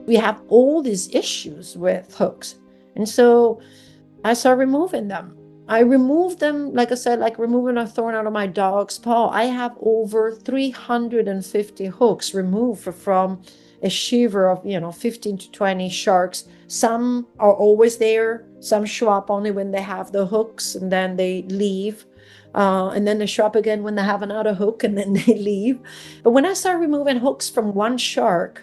We have all these issues with hooks. And so I started removing them. I removed them, like I said, like removing a thorn out of my dog's paw. I have over 350 hooks removed from a shiver of, 15 to 20 sharks. Some are always there. Some show up only when they have the hooks and then they leave. And then they show up again when they have another hook and then they leave. But when I start removing hooks from one shark,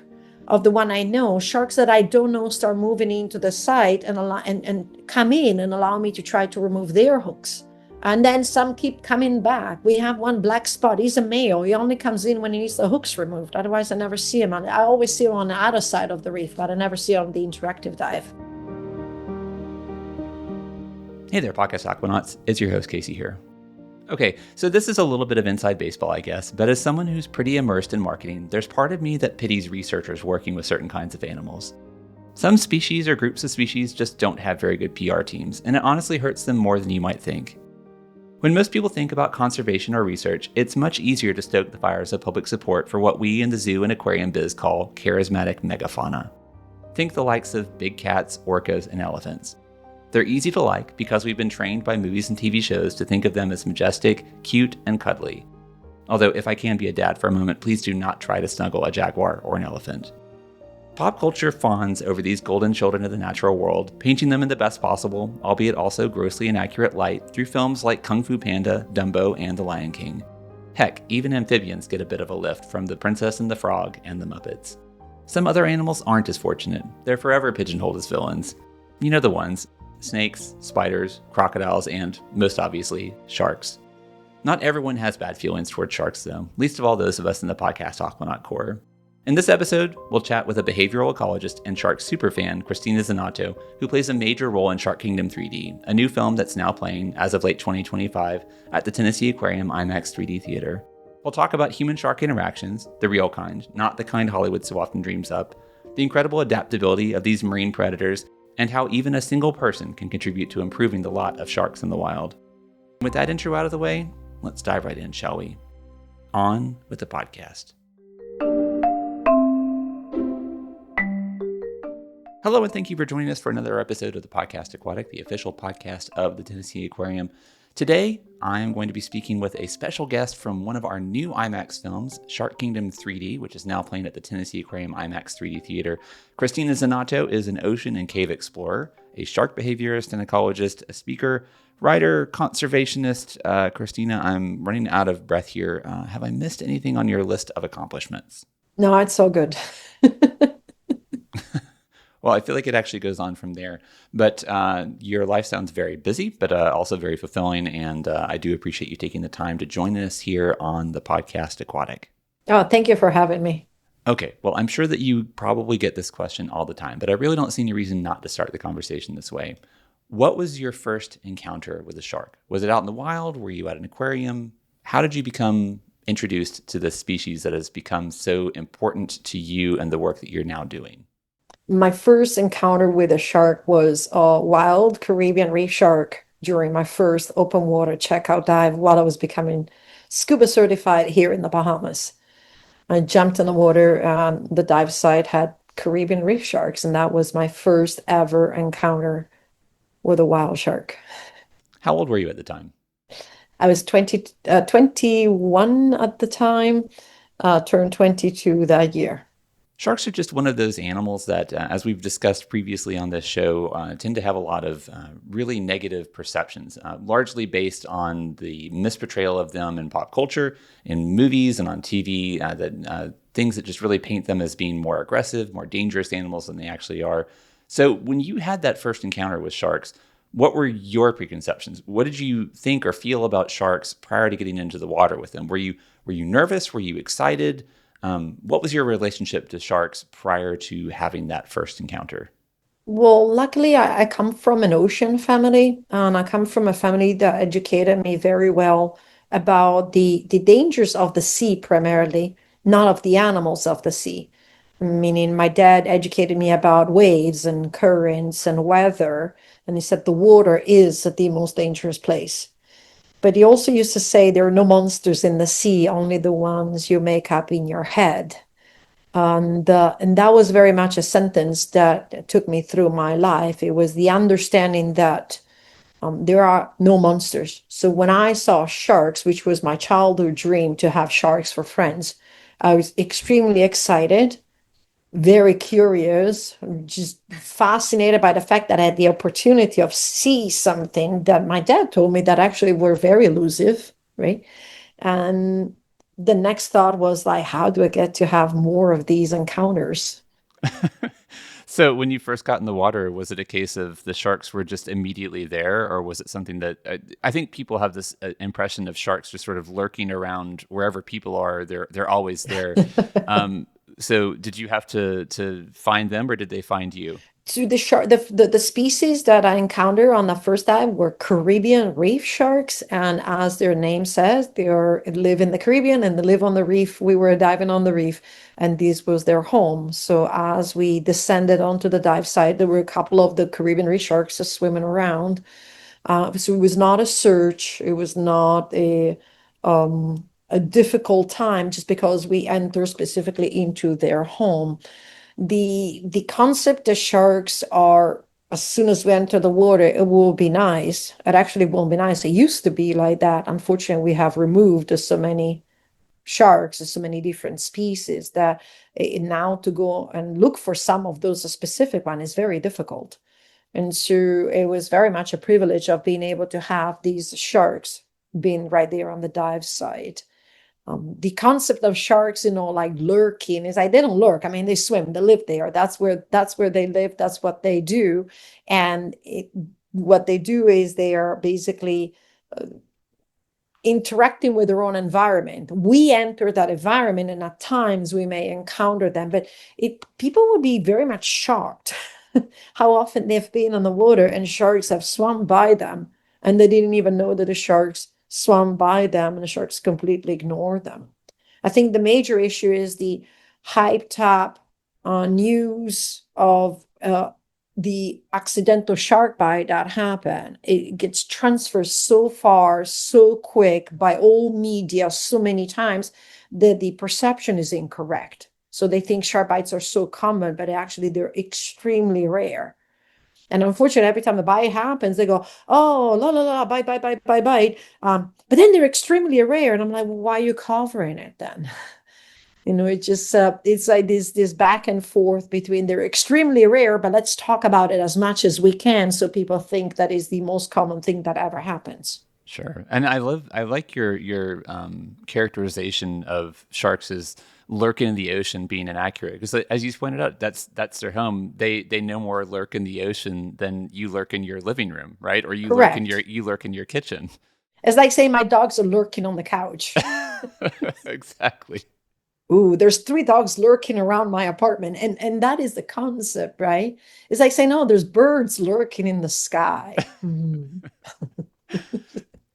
of the one I know, sharks that I don't know start moving into the site and come in and allow me to try to remove their hooks. And then some keep coming back. We have one black spot. He's a male. He only comes in when he needs the hooks removed. Otherwise, I never see him. I always see him on the other side of the reef, but I never see him on the interactive dive. Hey there, Podcast Aquanauts. It's your host, Casey here. Okay, so this is a little bit of inside baseball, I guess, but as someone who's pretty immersed in marketing, there's part of me that pities researchers working with certain kinds of animals. Some species or groups of species just don't have very good PR teams, and it honestly hurts them more than you might think. When most people think about conservation or research, it's much easier to stoke the fires of public support for what we in the zoo and aquarium biz call charismatic megafauna. Think the likes of big cats, orcas, and elephants. They're easy to like because we've been trained by movies and TV shows to think of them as majestic, cute, and cuddly. Although, if I can be a dad for a moment, please do not try to snuggle a jaguar or an elephant. Pop culture fawns over these golden children of the natural world, painting them in the best possible, albeit also grossly inaccurate light through films like Kung Fu Panda, Dumbo, and The Lion King. Heck, even amphibians get a bit of a lift from The Princess and the Frog and the Muppets. Some other animals aren't as fortunate. They're forever pigeonholed as villains. You know the ones. Snakes, spiders, crocodiles, and, most obviously, sharks. Not everyone has bad feelings towards sharks, though, least of all those of us in the podcast Aquanaut Corps. In this episode, we'll chat with a behavioral ecologist and shark superfan, Cristina Zenato, who plays a major role in Shark Kingdom 3D, a new film that's now playing, as of late 2025, at the Tennessee Aquarium IMAX 3D theater. We'll talk about human-shark interactions, the real kind, not the kind Hollywood so often dreams up, the incredible adaptability of these marine predators, and how even a single person can contribute to improving the lot of sharks in the wild. With that intro out of the way, let's dive right in, shall we? On with the podcast. Hello, and thank you for joining us for another episode of the Podcast Aquatic, the official podcast of the Tennessee Aquarium. Today, I am going to be speaking with a special guest from one of our new IMAX films, Shark Kingdom 3D, which is now playing at the Tennessee Aquarium IMAX 3D theater. Cristina Zenato is an ocean and cave explorer, a shark behaviorist and ecologist, a speaker, writer, conservationist. Cristina, I'm running out of breath here. Have I missed anything on your list of accomplishments? No, it's so good. Well, I feel like it actually goes on from there. But your life sounds very busy, but also very fulfilling. And I do appreciate you taking the time to join us here on the Podcast Aquatic. Oh, thank you for having me. Okay, well, I'm sure that you probably get this question all the time, but I really don't see any reason not to start the conversation this way. What was your first encounter with a shark? Was it out in the wild? Were you at an aquarium? How did you become introduced to this species that has become so important to you and the work that you're now doing? My first encounter with a shark was a wild Caribbean reef shark during my first open water checkout dive while I was becoming scuba certified here in the Bahamas. I jumped in the water, and the dive site had Caribbean reef sharks, and that was my first ever encounter with a wild shark. How old were you at the time? I was 21 at the time, turned 22 that year. Sharks are just one of those animals that, as we've discussed previously on this show, tend to have a lot of really negative perceptions, largely based on the misportrayal of them in pop culture, in movies and on TV, things that just really paint them as being more aggressive, more dangerous animals than they actually are. So when you had that first encounter with sharks, what were your preconceptions? What did you think or feel about sharks prior to getting into the water with them? Were you nervous? Were you excited? What was your relationship to sharks prior to having that first encounter? Well, luckily, I come from an ocean family, and I come from a family that educated me very well about the dangers of the sea primarily, not of the animals of the sea. Meaning, my dad educated me about waves and currents and weather, and he said the water is the most dangerous place. But he also used to say there are no monsters in the sea, only the ones you make up in your head. And that was very much a sentence that took me through my life. It was the understanding that there are no monsters. So when I saw sharks, which was my childhood dream to have sharks for friends, I was extremely excited, very curious, just fascinated by the fact that I had the opportunity of see something that my dad told me that actually were very elusive, right? And the next thought was like, how do I get to have more of these encounters? So when you first got in the water, was it a case of the sharks were just immediately there, or was it something that I think people have this impression of sharks just sort of lurking around wherever people are? They're always there. So did you have to find them, or did they find you? To the shark, the species that I encountered on the first dive were Caribbean reef sharks, and as their name says, live in the Caribbean and they live on the reef. We were diving on the reef, and this was their home. So as we descended onto the dive site, there were a couple of the Caribbean reef sharks just swimming around. So it was not a search. It was not a difficult time just because we enter specifically into their home. The concept that sharks are, as soon as we enter the water, it will be nice. It actually won't be nice. It used to be like that. Unfortunately, we have removed so many sharks, so many different species that now to go and look for some of those specific one is very difficult. And so it was very much a privilege of being able to have these sharks being right there on the dive site. The concept of sharks, like lurking is like they don't lurk. I mean, they swim, they live there. That's where they live. That's what they do. And what they do is they are basically interacting with their own environment. We enter that environment, and at times we may encounter them, but people would be very much shocked how often they've been on the water and sharks have swum by them, and they didn't even know that the sharks swam by them, and the sharks completely ignored them. I think the major issue is the hyped up news of the accidental shark bite that happened. It gets transferred so far, so quick by all media so many times that the perception is incorrect. So they think shark bites are so common, but actually they're extremely rare. And unfortunately, every time a bite happens, they go, "Oh, la la la, bite, bite, bite, bite, bite." But then they're extremely rare, and I'm like, well, "Why are you covering it then?" It's like this back and forth between they're extremely rare, but let's talk about it as much as we can so people think that is the most common thing that ever happens. Sure. And I like your characterization of sharks as lurking in the ocean being inaccurate, because as you pointed out, that's their home. They no more lurk in the ocean than you lurk in your living room, right? Or Correct. you lurk in your kitchen. It's like saying my dogs are lurking on the couch. Exactly. Ooh, there's three dogs lurking around my apartment. And that is the concept, right? It's like saying, oh, there's birds lurking in the sky. Mhm.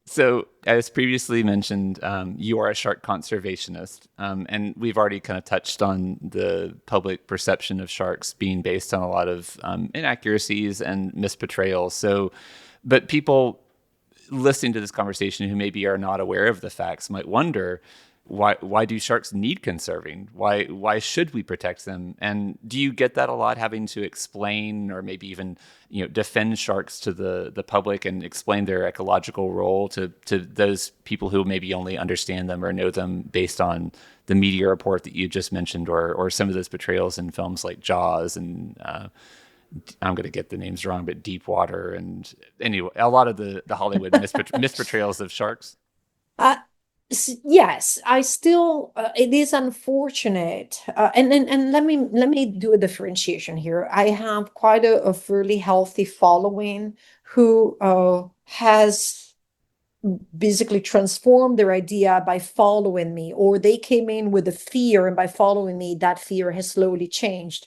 So, as previously mentioned, you are a shark conservationist, and we've already kind of touched on the public perception of sharks being based on a lot of inaccuracies and misportrayals. So, but people listening to this conversation who maybe are not aware of the facts might wonder, why do sharks need conserving? Why should we protect them? And do you get that a lot, having to explain or maybe even defend sharks to the public and explain their ecological role to those people who maybe only understand them or know them based on the media report that you just mentioned, or some of those portrayals in films like Jaws and I'm going to get the names wrong, but Deepwater, and anyway, a lot of the Hollywood misportrayals of sharks. Uh, yes, I still, it is unfortunate. And let me do a differentiation here. I have quite a fairly healthy following who has basically transformed their idea by following me, or they came in with a fear, and by following me, that fear has slowly changed.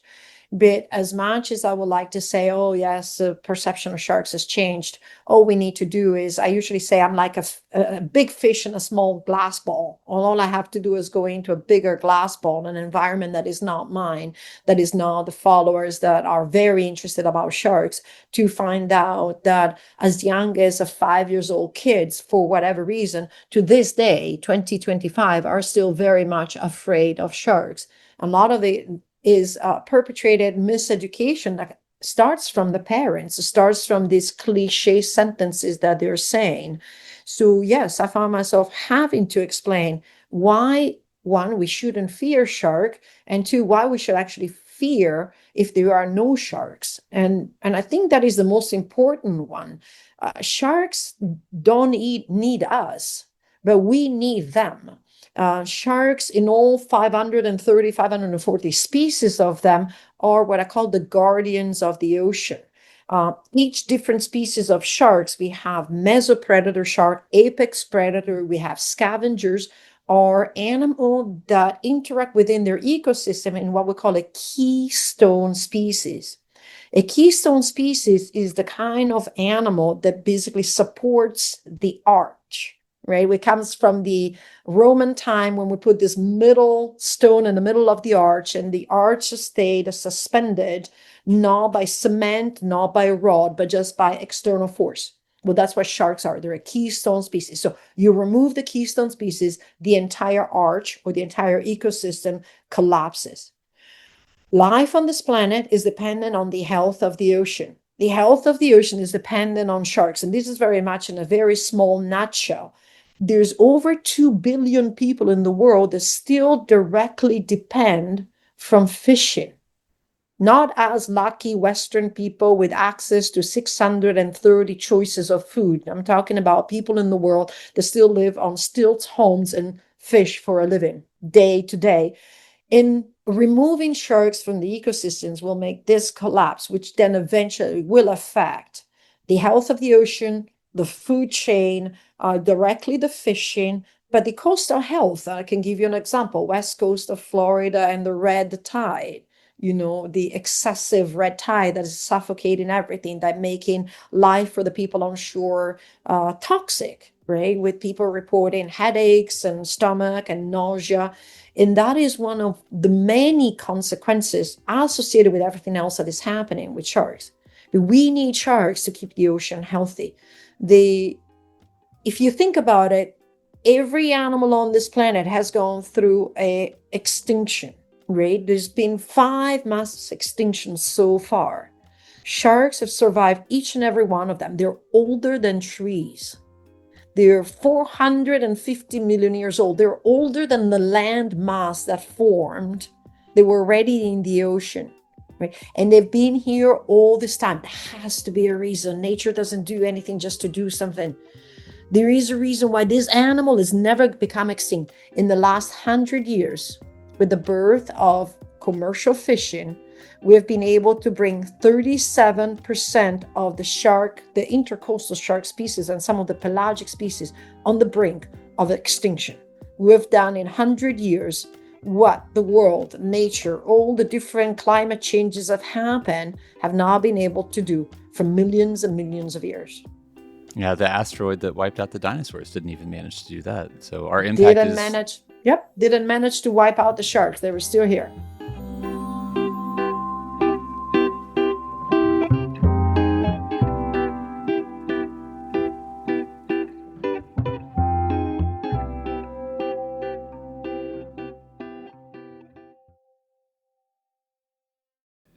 But as much as I would like to say, oh, yes, the perception of sharks has changed, all we need to do is, I usually say, I'm like a big fish in a small glass ball. All I have to do is go into a bigger glass ball, an environment that is not mine, that is not the followers that are very interested about sharks, to find out that as young as a 5 years old kids, for whatever reason, to this day, 2025, are still very much afraid of sharks. A lot of it is perpetrated miseducation that starts from the parents, it starts from these cliche sentences that they're saying. So, yes, I found myself having to explain why, one, we shouldn't fear shark, and two, why we should actually fear if there are no sharks. And I think that is the most important one. Sharks don't need us, but we need them. Sharks, in all 530, 540 species of them, are what I call the guardians of the ocean. Each different species of sharks, we have mesopredator shark, apex predator, we have scavengers, are animals that interact within their ecosystem in what we call a keystone species. A keystone species is the kind of animal that basically supports the arch, right? It comes from the Roman time when we put this middle stone in the middle of the arch, and the arch stayed suspended, not by cement, not by a rod, but just by external force. Well, that's what sharks are. They're a keystone species. So you remove the keystone species, the entire arch or the entire ecosystem collapses. Life on this planet is dependent on the health of the ocean. The health of the ocean is dependent on sharks. And this is very much in a very small nutshell. There's over 2 billion people in the world that still directly depend from fishing. Not as lucky Western people with access to 630 choices of food. I'm talking about people in the world that still live on stilts homes and fish for a living day to day. In removing sharks from the ecosystems will make this collapse, which then eventually will affect the health of the ocean, the food chain, directly the fishing, but the coastal health. I can give you an example: west coast of Florida and the red tide. The excessive red tide that is suffocating everything, that making life for the people on shore toxic, right? With people reporting headaches and stomach and nausea. And that is one of the many consequences associated with everything else that is happening with sharks. But we need sharks to keep the ocean healthy. If you think about it, every animal on this planet has gone through a extinction, right? There's been 5 mass extinctions so far. Sharks have survived each and every one of them. They're older than trees. They're 450 million years old. They're older than the land mass that formed. They were already in the ocean, right? And they've been here all this time. There has to be a reason. Nature doesn't do anything just to do something. There is a reason why this animal has never become extinct. In the last 100 years, with the birth of commercial fishing, we have been able to bring 37% of the intercoastal shark species and some of the pelagic species on the brink of extinction. We have done in 100 years what the world, nature, all the different climate changes that have now been able to do for millions and millions of years. Yeah, the asteroid that wiped out the dinosaurs didn't even manage to do that. So our impact didn't manage to wipe out the sharks. They were still here.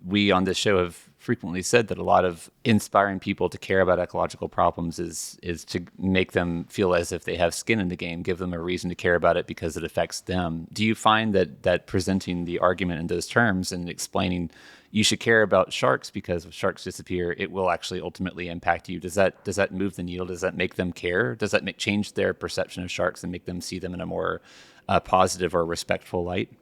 We on this show have frequently said that a lot of inspiring people to care about ecological problems is to make them feel as if they have skin in the game, give them a reason to care about it because it affects them. Do you find that presenting the argument in those terms and explaining you should care about sharks because if sharks disappear, it will actually ultimately impact you, does that move the needle? Does that make them care? Does that change their perception of sharks and make them see them in a more positive or respectful light?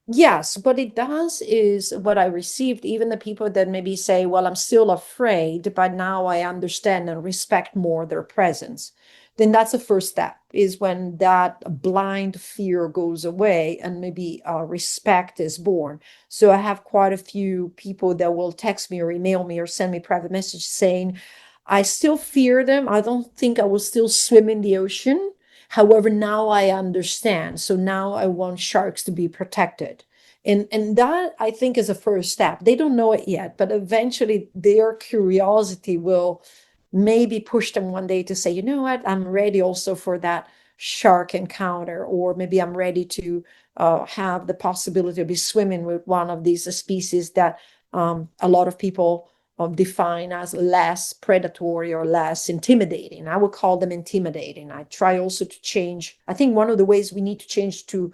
Yes, what it does is what I received, even the people that maybe say, well, I'm still afraid, but now I understand and respect more their presence. Then that's the first step, is when that blind fear goes away and maybe respect is born. So I have quite a few people that will text me or email me or send me private message saying, I still fear them. I don't think I will still swim in the ocean. However, now I understand. So now I want sharks to be protected. And that I think is a first step. They don't know it yet, but eventually their curiosity will maybe push them one day to say, you know what, I'm ready also for that shark encounter, or maybe I'm ready to have the possibility of be swimming with one of these species that a lot of people define as less predatory or less intimidating. I would call them intimidating. I try also to change. I think one of the ways we need to change to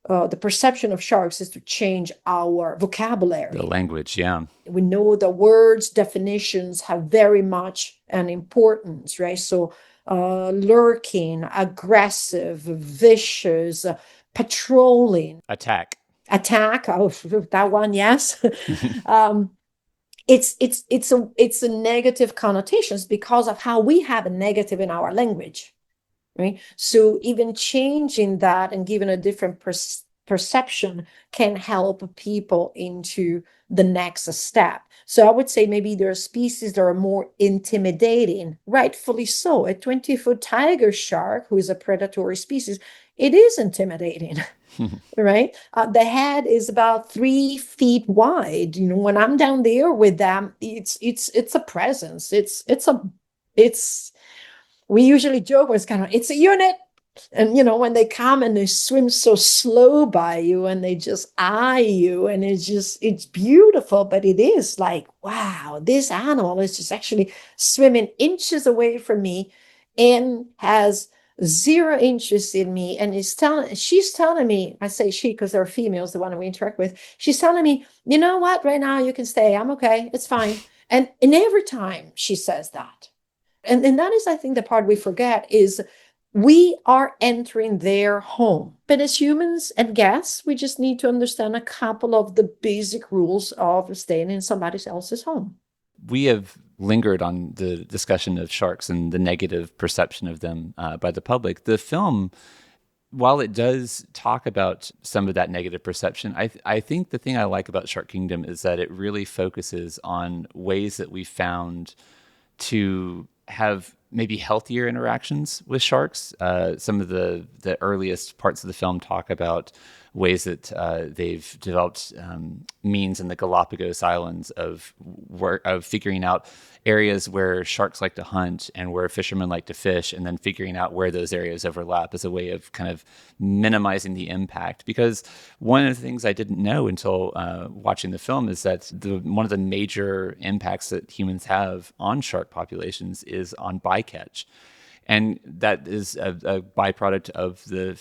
the perception of sharks is to change our vocabulary. The language, yeah. We know the words definitions have very much an importance, right? So lurking, aggressive, vicious, patrolling, Attack. oh, that one, yes. um, it's a negative connotations because of how we have a negative in our language, right? So even changing that and giving a different perception can help people into the next step. So I would say maybe there are species that are more intimidating, rightfully so. A 20-foot tiger shark, who is a predatory species, it is intimidating. Right? The head is about 3 feet wide. You know, when I'm down there with them, it's a presence. It's we usually joke, it's kind of, it's a unit. And, you know, when they come and they swim so slow by you and they just eye you, and it's beautiful, but it is like, wow, this animal is just actually swimming inches away from me and has zero interest in me. And she's telling me, I say she because they're females, the one we interact with, she's telling me, you know what, right now you can stay. I'm okay. It's fine. And every time she says that, and that is, I think, the part we forget is we are entering their home. But as humans and guests, we just need to understand a couple of the basic rules of staying in somebody else's home. We have lingered on the discussion of sharks and the negative perception of them by the public. The film, while it does talk about some of that negative perception, I think the thing I like about Shark Kingdom is that it really focuses on ways that we found to have maybe healthier interactions with sharks. Some of the earliest parts of the film talk about ways that they've developed means in the Galapagos Islands of figuring out areas where sharks like to hunt and where fishermen like to fish, and then figuring out where those areas overlap as a way of kind of minimizing the impact. Because one of the things I didn't know until watching the film is that one of the major impacts that humans have on shark populations is on bycatch. And that is a byproduct of the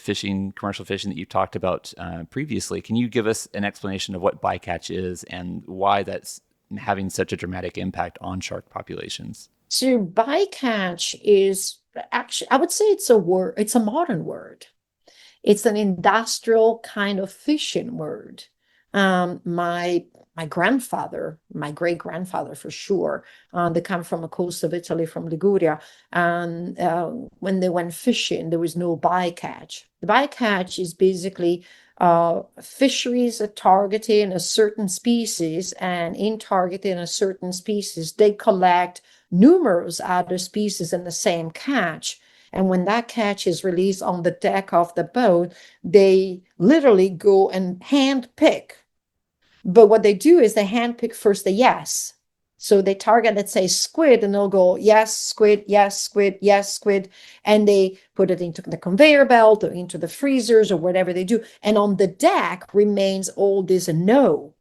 commercial fishing that you talked about previously. Can you give us an explanation of what bycatch is and why that's having such a dramatic impact on shark populations? So bycatch is actually, I would say it's a word, it's a modern word. It's an industrial kind of fishing word. My grandfather, my great grandfather for sure, they come from the coast of Italy, from Liguria. And when they went fishing, there was no bycatch. The bycatch is basically fisheries are targeting a certain species, and in targeting a certain species, they collect numerous other species in the same catch. And when that catch is released on the deck of the boat, they literally go and hand pick. But what they do is they hand pick first the yes. So they target, let's say, squid, and they'll go, yes, squid, yes, squid, yes, squid. And they put it into the conveyor belt or into the freezers or whatever they do. And on the deck remains all this no.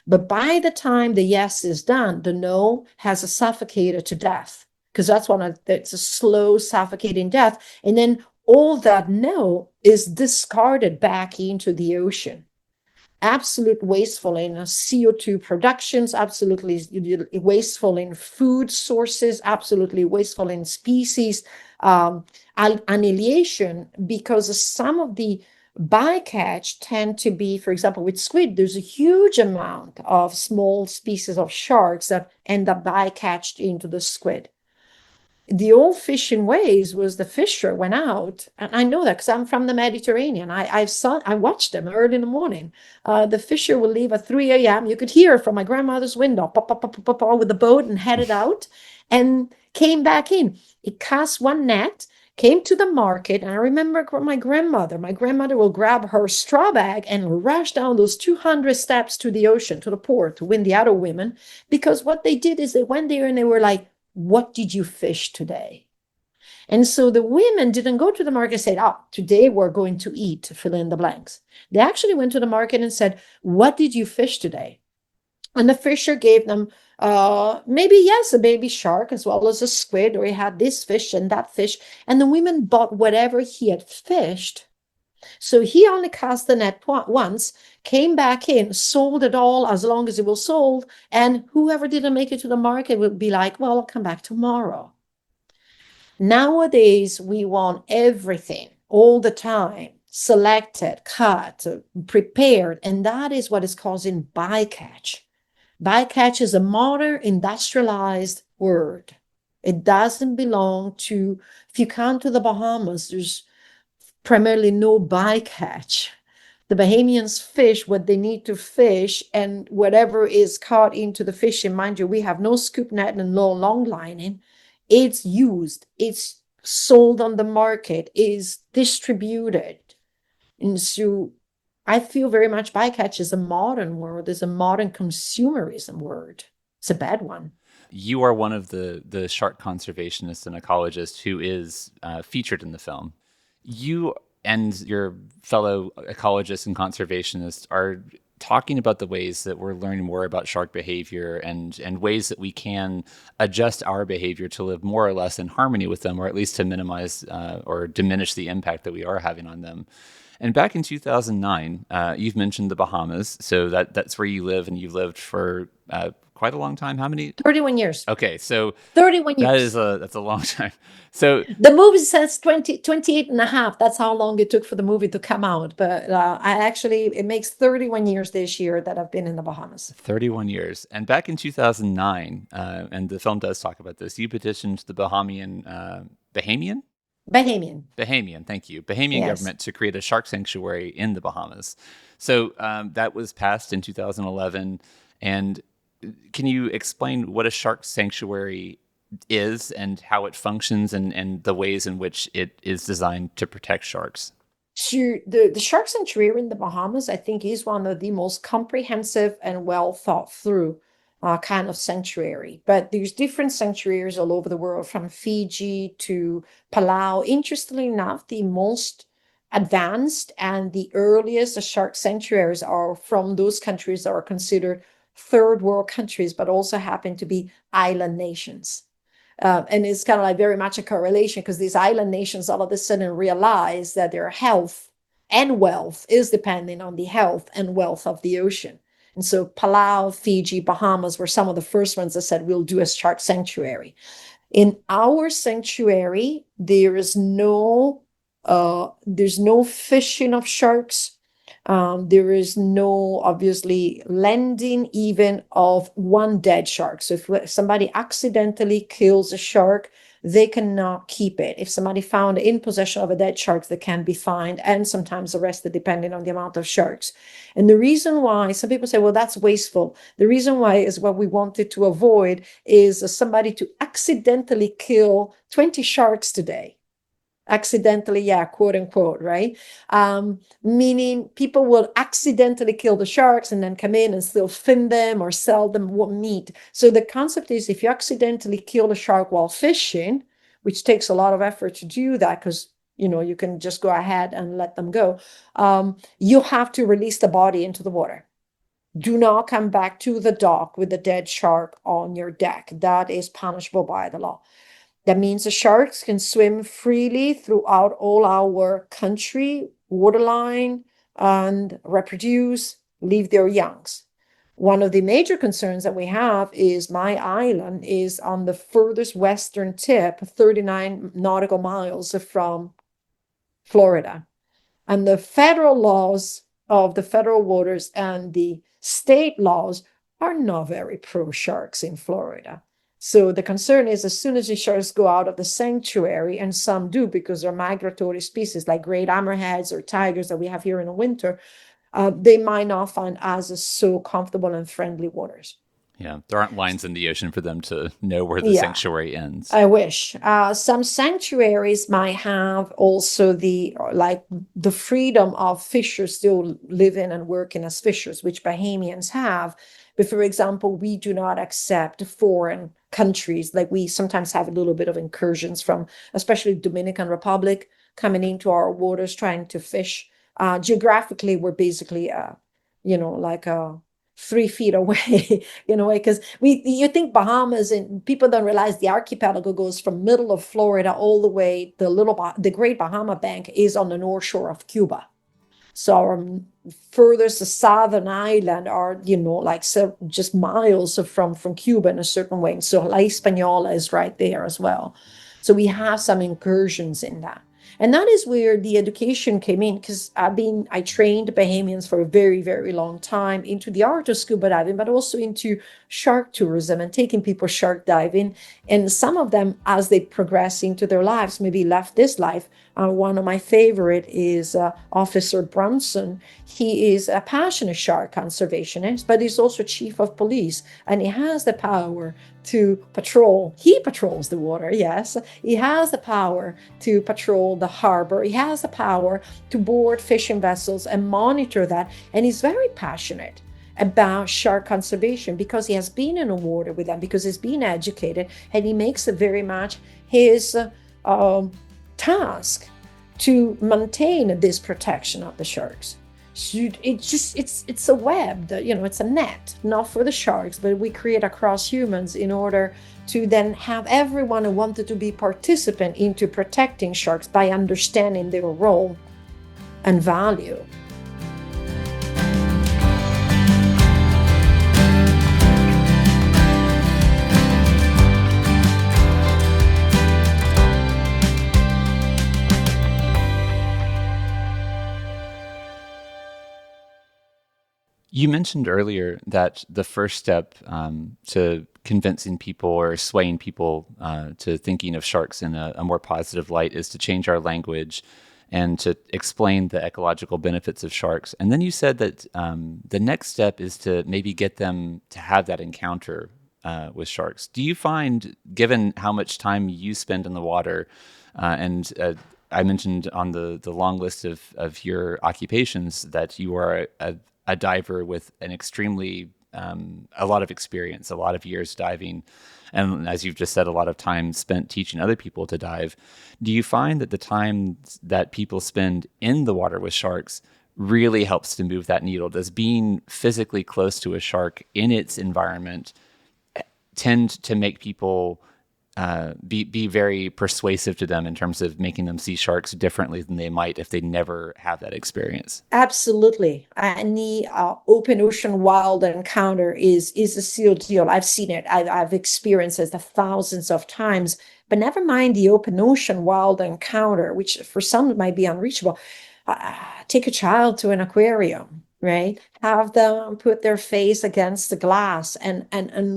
But by the time the yes is done, the no has suffocated to death, because that's a slow suffocating death. And then all that no is discarded back into the ocean. Absolute wasteful in CO2 productions, absolutely wasteful in food sources, absolutely wasteful in species annihilation, because some of the bycatch tend to be, for example, with squid, there's a huge amount of small species of sharks that end up bycatched into the squid. The old fishing ways was the fisher went out, and I know that because I'm from the Mediterranean. I watched them early in the morning. The fisher would leave at 3 a.m. You could hear from my grandmother's window, pop, pop, pop, pop, pop, with the boat, and headed out and came back in. It cast one net, came to the market, and I remember my grandmother will grab her straw bag and rush down those 200 steps to the ocean, to the port, to win the other women, because what they did is they went there and they were like, what did you fish today? And so the women didn't go to the market and say, oh, today we're going to eat, fill in the blanks. They actually went to the market and said, what did you fish today? And the fisher gave them maybe, yes, a baby shark as well as a squid, or he had this fish and that fish. And the women bought whatever he had fished. So he only cast the net once, came back in, sold it all as long as it was sold. And whoever didn't make it to the market would be like, well, I'll come back tomorrow. Nowadays, we want everything all the time, selected, cut, prepared. And that is what is causing bycatch. Bycatch is a modern industrialized word. It doesn't belong to, if you come to the Bahamas, there's primarily no bycatch. The Bahamians fish what they need to fish, and whatever is caught into the fishing, mind you, we have no scoop net and no long lining. It's used, it's sold on the market, is distributed. And so I feel very much bycatch is a modern word, is a modern consumerism word. It's a bad one. You are one of the shark conservationists and ecologists who is featured in the film. You and your fellow ecologists and conservationists are talking about the ways that we're learning more about shark behavior and ways that we can adjust our behavior to live more or less in harmony with them, or at least to minimize or diminish the impact that we are having on them. And back in 2009, you've mentioned the Bahamas, so that's where you live, and you've lived for quite a long time. How many? 31 years. Okay, so 31 years. That's a long time. So the movie says 28 and a half. That's how long it took for the movie to come out. But it makes 31 years this year that I've been in the Bahamas. 31 years. And back in 2009, and the film does talk about this, you petitioned the Bahamian, thank you. Bahamian government to create a shark sanctuary in the Bahamas. So that was passed in 2011. And can you explain what a shark sanctuary is and how it functions and the ways in which it is designed to protect sharks? So the shark sanctuary in the Bahamas, I think, is one of the most comprehensive and well thought through kind of sanctuary. But there's different sanctuaries all over the world, from Fiji to Palau. Interestingly enough, the most advanced and the earliest shark sanctuaries are from those countries that are considered third world countries, but also happen to be island nations. And it's kind of like very much a correlation, because these island nations all of a sudden realize that their health and wealth is depending on the health and wealth of the ocean. And so Palau, Fiji, Bahamas were some of the first ones that said, we'll do a shark sanctuary. In our sanctuary, there's no fishing of sharks. There is no, obviously, lending even of one dead shark. So if somebody accidentally kills a shark, they cannot keep it. If somebody found in possession of a dead shark, they can be fined and sometimes arrested, depending on the amount of sharks. And the reason why, some people say, well, that's wasteful. The reason why is what we wanted to avoid is somebody to accidentally kill 20 sharks today. Accidentally, yeah, quote unquote, right? Meaning people will accidentally kill the sharks and then come in and still fin them or sell them meat. So the concept is, if you accidentally kill a shark while fishing, which takes a lot of effort to do that, because you can just go ahead and let them go, you have to release the body into the water. Do not come back to the dock with a dead shark on your deck. That is punishable by the law. That means the sharks can swim freely throughout all our country, waterline, and reproduce, leave their youngs. One of the major concerns that we have is my island is on the furthest western tip, 39 nautical miles from Florida. And the federal laws of the federal waters and the state laws are not very pro sharks in Florida. So the concern is, as soon as the sharks go out of the sanctuary, and some do because they're migratory species like great hammerheads or tigers that we have here in the winter, they might not find us so comfortable and friendly waters. Yeah, there aren't lines in the ocean for them to know where the sanctuary ends. I wish. Some sanctuaries might have also the freedom of fishers still living and working as fishers, which Bahamians have. But for example, we do not accept foreign countries. Like we sometimes have a little bit of incursions from, especially Dominican Republic, coming into our waters trying to fish. Geographically, we're basically, like 3 feet away, because you think Bahamas, and people don't realize the archipelago goes from middle of Florida all the way. The Great Bahama Bank is on the north shore of Cuba. So our furthest southern island are, like just miles from Cuba in a certain way. So La Hispaniola is right there as well. So we have some incursions in that. And that is where the education came in, because I trained Bahamians for a very, very long time into the art of scuba diving, but also into shark tourism and taking people shark diving. And some of them, as they progress into their lives, maybe left this life. One of my favorite is Officer Brunson. He is a passionate shark conservationist, but he's also chief of police, and he has the power to patrol. He patrols the water, yes. He has the power to patrol the harbor. He has the power to board fishing vessels and monitor that. And he's very passionate about shark conservation because he has been in the water with them, because he's been educated, and he makes it very much his task to maintain this protection of the sharks. It's a web, it's a net, not for the sharks, but we create across humans in order to then have everyone who wanted to be participant into protecting sharks by understanding their role and value. You mentioned earlier that the first step to convincing people or swaying people to thinking of sharks in a more positive light is to change our language and to explain the ecological benefits of sharks. And then you said that the next step is to maybe get them to have that encounter with sharks. Do you find, given how much time you spend in the water, and I mentioned on the long list of your occupations that you are a diver with an extremely a lot of experience, a lot of years diving, and as you've just said, a lot of time spent teaching other people to dive. Do you find that the time that people spend in the water with sharks really helps to move that needle? Does being physically close to a shark in its environment tend to make people be very persuasive to them in terms of making them see sharks differently than they might if they never have that experience? Absolutely. Any open ocean wild encounter is a sealed deal. I've seen it. I've experienced it thousands of times. But never mind the open ocean wild encounter, which for some might be unreachable. Take a child to an aquarium, right? Have them put their face against the glass and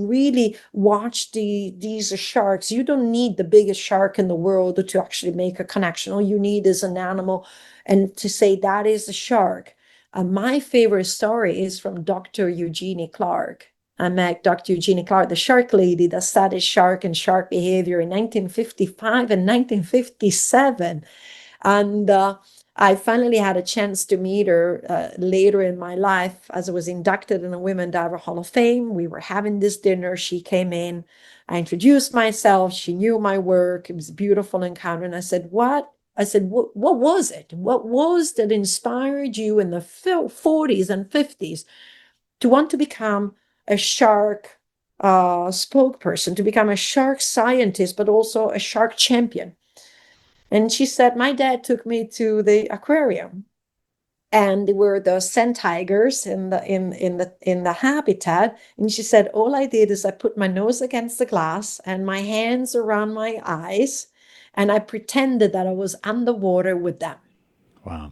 really watch these sharks. You don't need the biggest shark in the world to actually make a connection. All you need is an animal and to say that is a shark. My favorite story is from Dr. Eugenie Clark. I met Dr. Eugenie Clark, the shark lady that studied shark and shark behavior in 1955 and 1957. And I finally had a chance to meet her later in my life as I was inducted in the Women Diver Hall of Fame. We were having this dinner. She came in. I introduced myself. She knew my work. It was a beautiful encounter. And I said, what? I said, what was it? What was that inspired you in the 40s and 50s to want to become a shark spokesperson, to become a shark scientist, but also a shark champion? And she said, my dad took me to the aquarium, and there were the sand tigers in the habitat. And she said, all I did is I put my nose against the glass and my hands around my eyes, and I pretended that I was underwater with them. Wow.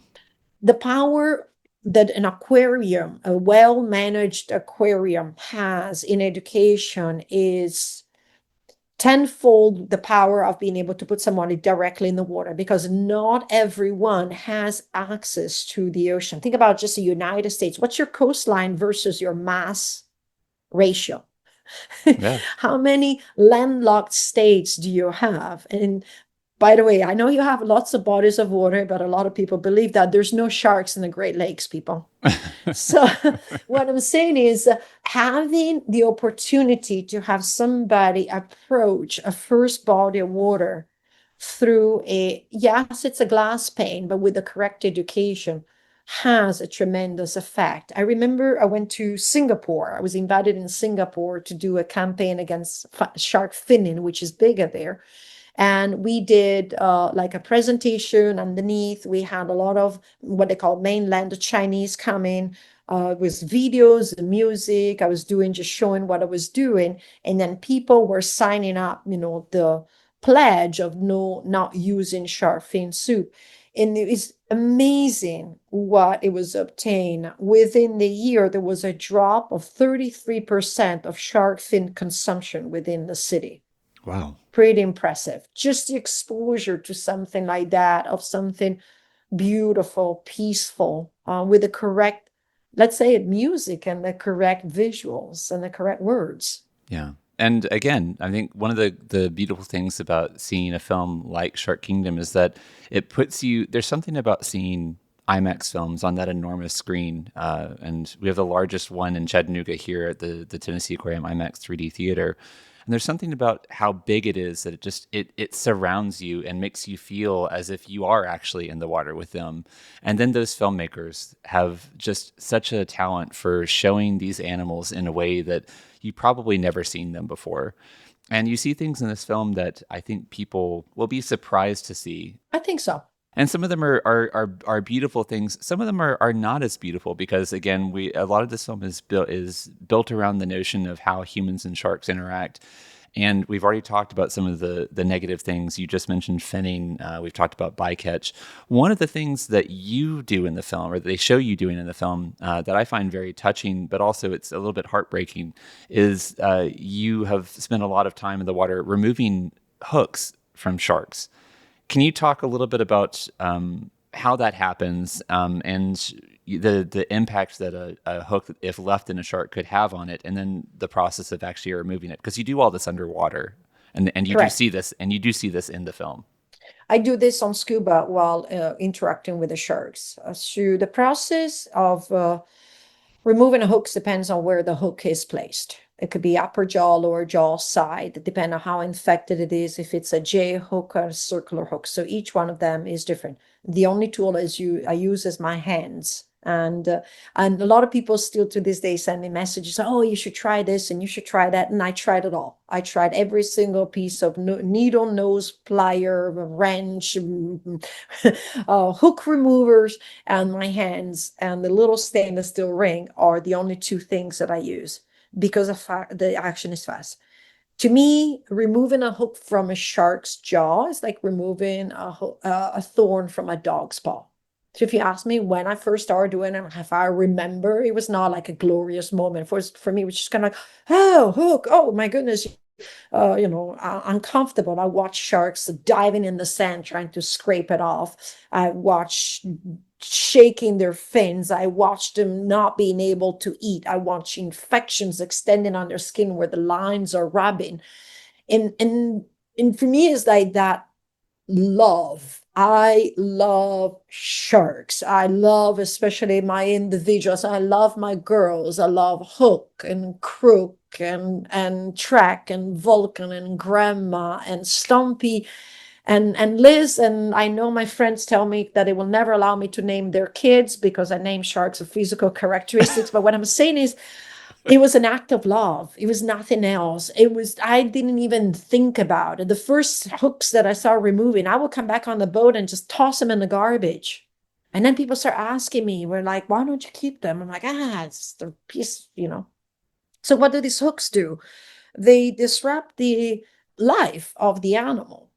The power that an aquarium, a well-managed aquarium, has in education is tenfold the power of being able to put somebody directly in the water, because not everyone has access to the ocean. Think about just the United States. What's your coastline versus your mass ratio? Yeah. How many landlocked states do you have? And By the way, I know you have lots of bodies of water, but a lot of people believe that there's no sharks in the Great Lakes, people. So what I'm saying is having the opportunity to have somebody approach a first body of water through yes, it's a glass pane, but with the correct education has a tremendous effect. I remember I went to Singapore. I was invited in Singapore to do a campaign against shark finning, which is bigger there. And we did like a presentation underneath. We had a lot of what they call mainland Chinese coming with videos and music. I was doing just showing what I was doing. And then people were signing up, the pledge of not using shark fin soup. And it is amazing what it was obtained. Within the year, there was a drop of 33% of shark fin consumption within the city. Wow. Pretty impressive. Just the exposure to something like that, of something beautiful, peaceful, with the correct, let's say it, music and the correct visuals and the correct words. Yeah. And again, I think one of the beautiful things about seeing a film like Shark Kingdom is that it puts you, there's something about seeing IMAX films on that enormous screen. And we have the largest one in Chattanooga here at the Tennessee Aquarium IMAX 3D theater. And there's something about how big it is that it surrounds you and makes you feel as if you are actually in the water with them. And then those filmmakers have just such a talent for showing these animals in a way that you probably never seen them before. And you see things in this film that I think people will be surprised to see. I think so. And some of them are beautiful things. Some of them are not as beautiful because again, a lot of this film is built around the notion of how humans and sharks interact. And we've already talked about some of the negative things. You just mentioned finning. We've talked about bycatch. One of the things that you do in the film, or they show you doing in the film, that I find very touching, but also it's a little bit heartbreaking, is you have spent a lot of time in the water removing hooks from sharks. Can you talk a little bit about how that happens and the impact that a hook, if left in a shark, could have on it, and then the process of actually removing it? Because you do all this underwater, and you Correct. do see this in the film. I do this on scuba while interacting with the sharks. So the process of removing a hook depends on where the hook is placed. It could be upper jaw, lower jaw, side, depending on how infected it is, if it's a J hook or a circular hook. So each one of them is different. The only tool I use is my hands. And a lot of people still to this day send me messages, oh, you should try this and you should try that. And I tried it all. I tried every single piece of needle, nose, plier, wrench, hook removers, and my hands and the little stainless steel ring are the only two things that I use because the action is fast. To me, removing a hook from a shark's jaw is like removing a thorn from a dog's paw. So if you ask me when I first started doing it, if I remember, it was not like a glorious moment. For me, it was just kind of like, oh, hook, oh my goodness, uncomfortable. I watch sharks diving in the sand, trying to scrape it off. I watch shaking their fins. I watch them not being able to eat. I watch infections extending on their skin where the lines are rubbing. And for me, it's like that love. I love sharks. I love especially my individuals. I love my girls. I love Hook and Crook and Track and Vulcan and Grandma and Stumpy and Liz. And I know my friends tell me that they will never allow me to name their kids because I name sharks of physical characteristics. But what I'm saying is it was an act of love. It was nothing else. I didn't even think about it. The first hooks that I saw removing, I would come back on the boat and just toss them in the garbage. And then people start asking me, we're like, why don't you keep them? I'm like, it's the piece. So what do these hooks do? They disrupt the life of the animal,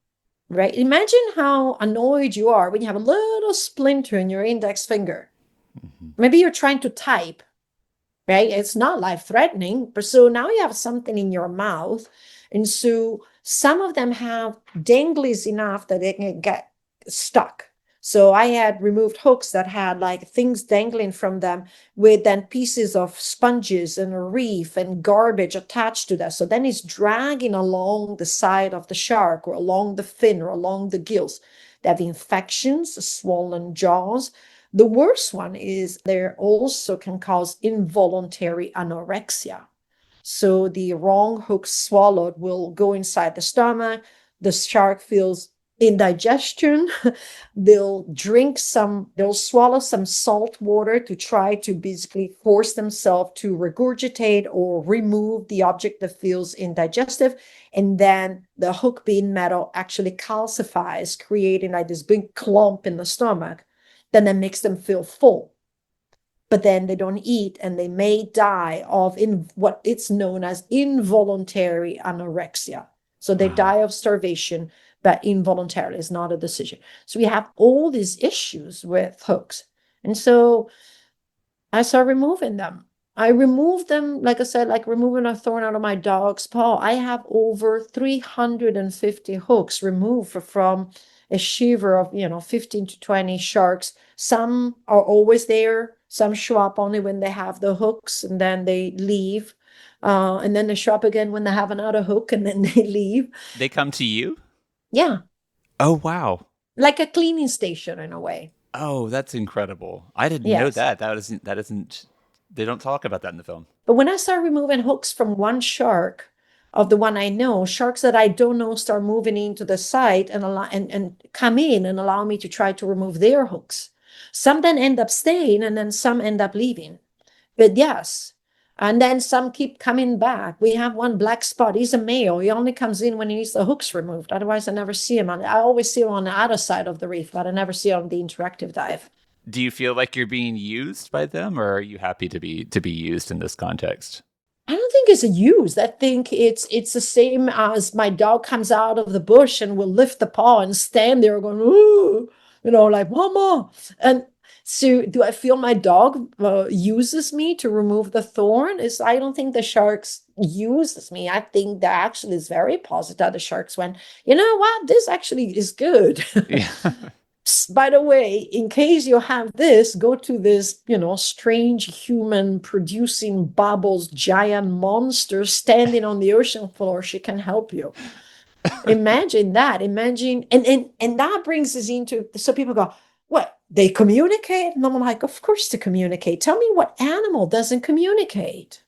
right? Imagine how annoyed you are when you have a little splinter in your index finger. Mm-hmm. Maybe you're trying to type, right? It's not life-threatening, but so now you have something in your mouth. And so some of them have danglies enough that they can get stuck. So I had removed hooks that had like things dangling from them with then pieces of sponges and a reef and garbage attached to that. So then it's dragging along the side of the shark or along the fin or along the gills. They have infections, swollen jaws. The worst one is they also can cause involuntary anorexia. So the wrong hook swallowed will go inside the stomach. The shark feels indigestion. They'll swallow some salt water to try to basically force themselves to regurgitate or remove the object that feels indigestive. And then the hook being metal actually calcifies, creating like this big clump in the stomach. Then that makes them feel full, but then they don't eat and they may die of what it's known as involuntary anorexia. So they Wow. die of starvation, but involuntarily is not a decision. So we have all these issues with hooks. And so I started removing them. I removed them, like I said, like removing a thorn out of my dog's paw. I have over 350 hooks removed from a shiver of, 15 to 20 sharks. Some are always there. Some show up only when they have the hooks and then they leave. And then they show up again when they have another hook and then they leave. They come to you? Yeah, Oh, wow. like a cleaning station in a way. Oh, that's incredible. I didn't know Yes. that. That isn't they don't talk about that in the film. But when I start removing hooks from one shark, of the one I know, sharks that I don't know start moving into the site and come in and allow me to try to remove their hooks. Some then end up staying and then some end up leaving. But yes. And then some keep coming back. We have one black spot. He's a male. He only comes in when he needs the hooks removed. Otherwise, I never see him. I always see him on the other side of the reef, but I never see him on the interactive dive. Do you feel like you're being used by them, or are you happy to be used in this context? I don't think it's a use. I think it's the same as my dog comes out of the bush and will lift the paw and stand there going, ooh, like mama. And so do I feel my dog uses me to remove the thorn? I don't think the sharks uses me. I think that actually is very positive. The sharks went, you know what? This actually is good. Yeah. By the way, in case you have this, go to this, strange human producing bubbles, giant monster standing on the ocean floor. She can help you. Imagine that. Imagine, and that brings us into, so people go, what? They communicate? And I'm like, of course they communicate. Tell me what animal doesn't communicate.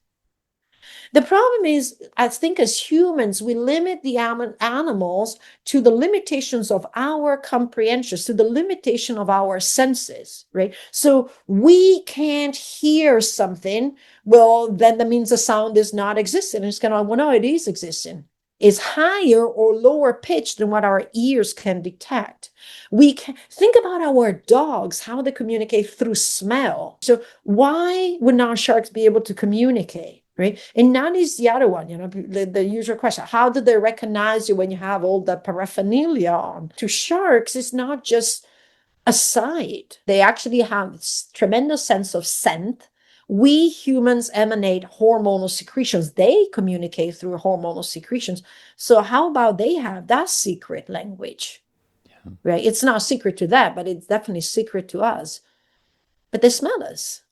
The problem is, I think as humans, we limit the animals to the limitations of our comprehensions, to the limitation of our senses, right? So we can't hear something. Well, then that means the sound is not existing. It's kind of, well, no, it is existing. Is higher or lower pitched than what our ears can detect. We can think about our dogs, how they communicate through smell. So why would not sharks be able to communicate? Right. And that is the other one, the usual question. How do they recognize you when you have all the paraphernalia on? To sharks, it's not just a sight. They actually have tremendous sense of scent. We humans emanate hormonal secretions. They communicate through hormonal secretions. So how about they have that secret language? Yeah. Right. It's not secret to them, but it's definitely secret to us. But they smell us.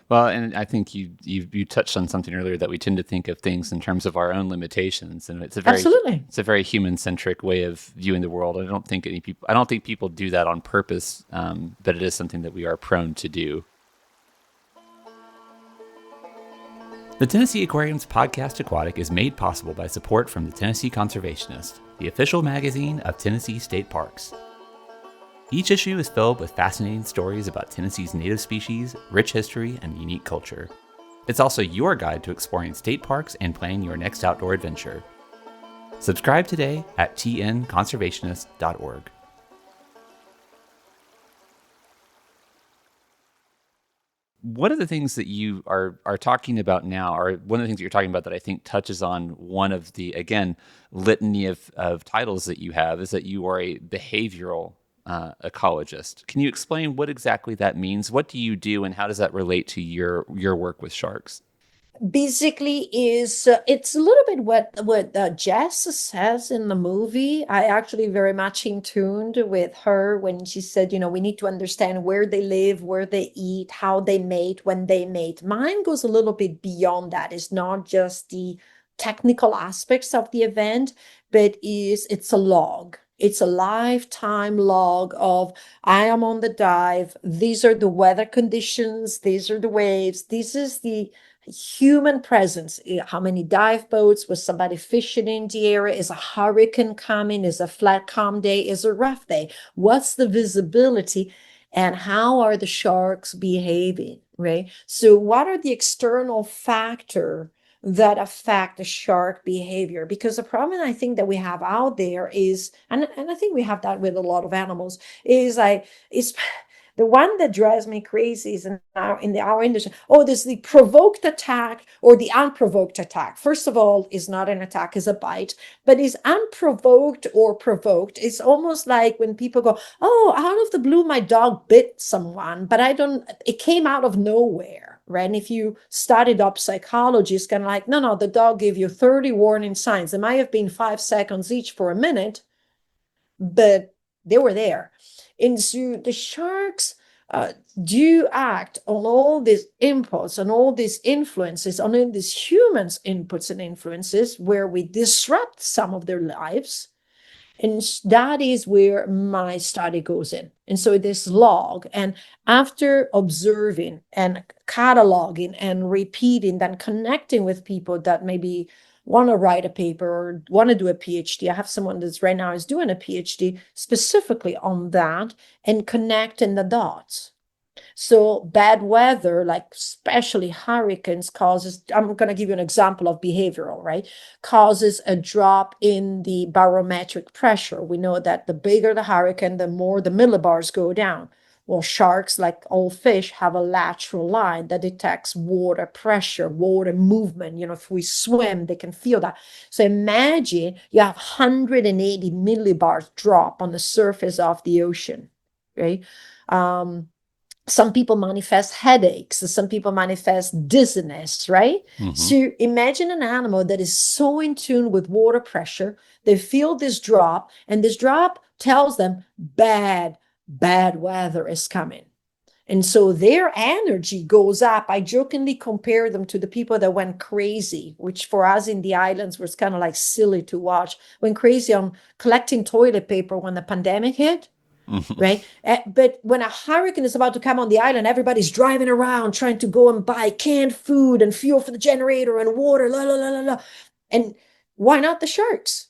Well, and I think you touched on something earlier that we tend to think of things in terms of our own limitations, and Absolutely. it's a very human centric way of viewing the world. I don't think people do that on purpose, but it is something that we are prone to do. The Tennessee Aquarium's podcast Aquatic is made possible by support from the Tennessee Conservationist, the official magazine of Tennessee State Parks. Each issue is filled with fascinating stories about Tennessee's native species, rich history, and unique culture. It's also your guide to exploring state parks and planning your next outdoor adventure. Subscribe today at tnconservationist.org. One of the things that you are talking about now, or one of the things that you're talking about that I think touches on one of the, again, litany of titles that you have, is that you are a behavioral ecologist. Can you explain what exactly that means? What do you do, and how does that relate to your work with sharks? basically is it's a little bit what Jess says in the movie. I actually very much in tuned with her when she said, we need to understand where they live, where they eat, how they mate, when they mate. Mine goes a little bit beyond that. It's not just the technical aspects of the event, but it's a log. It's a lifetime log of I am on the dive. These are the weather conditions. These are the waves. This is the human presence. How many dive boats? Was somebody fishing in the area? Is a hurricane coming? Is a flat calm day? Is a rough day? What's the visibility? And how are the sharks behaving? Right. So what are the external factor that affect the shark behavior? Because the problem I think that we have out there is, and I think we have that with a lot of animals, is like it's the one that drives me crazy is our industry. Oh, there's the provoked attack or the unprovoked attack. First of all, is not an attack, is a bite, but is unprovoked or provoked. It's almost like when people go, "Oh, out of the blue, my dog bit someone," but I don't. It came out of nowhere, right? And if you studied up psychology, it's kind of like, no, the dog gave you 30 warning signs. There might have been 5 seconds each for a minute, but they were there. And so the sharks do act on all these inputs, on all these influences, on all these humans' inputs and influences, where we disrupt some of their lives. And that is where my study goes in. And so this log, and after observing and cataloging and repeating, then connecting with people that maybe want to write a paper or want to do a PhD. I have someone that's right now is doing a PhD specifically on that and connecting the dots. So bad weather, like especially hurricanes, causes, I'm going to give you an example of behavioral, right? Causes a drop in the barometric pressure. We know that the bigger the hurricane, the more the millibars go down. Well, sharks, like all fish, have a lateral line that detects water pressure, water movement. If we swim, they can feel that. So imagine you have 180 millibars drop on the surface of the ocean, right? Some people manifest headaches, some people manifest dizziness, right? Mm-hmm. So imagine an animal that is so in tune with water pressure, they feel this drop, and this drop tells them bad weather is coming. And so their energy goes up. I jokingly compare them to the people that went crazy, which for us in the islands was kind of like silly to watch, went crazy on collecting toilet paper when the pandemic hit. Right. But when a hurricane is about to come on the island, everybody's driving around trying to go and buy canned food and fuel for the generator and water. La, la, la, la, la. And why not the sharks?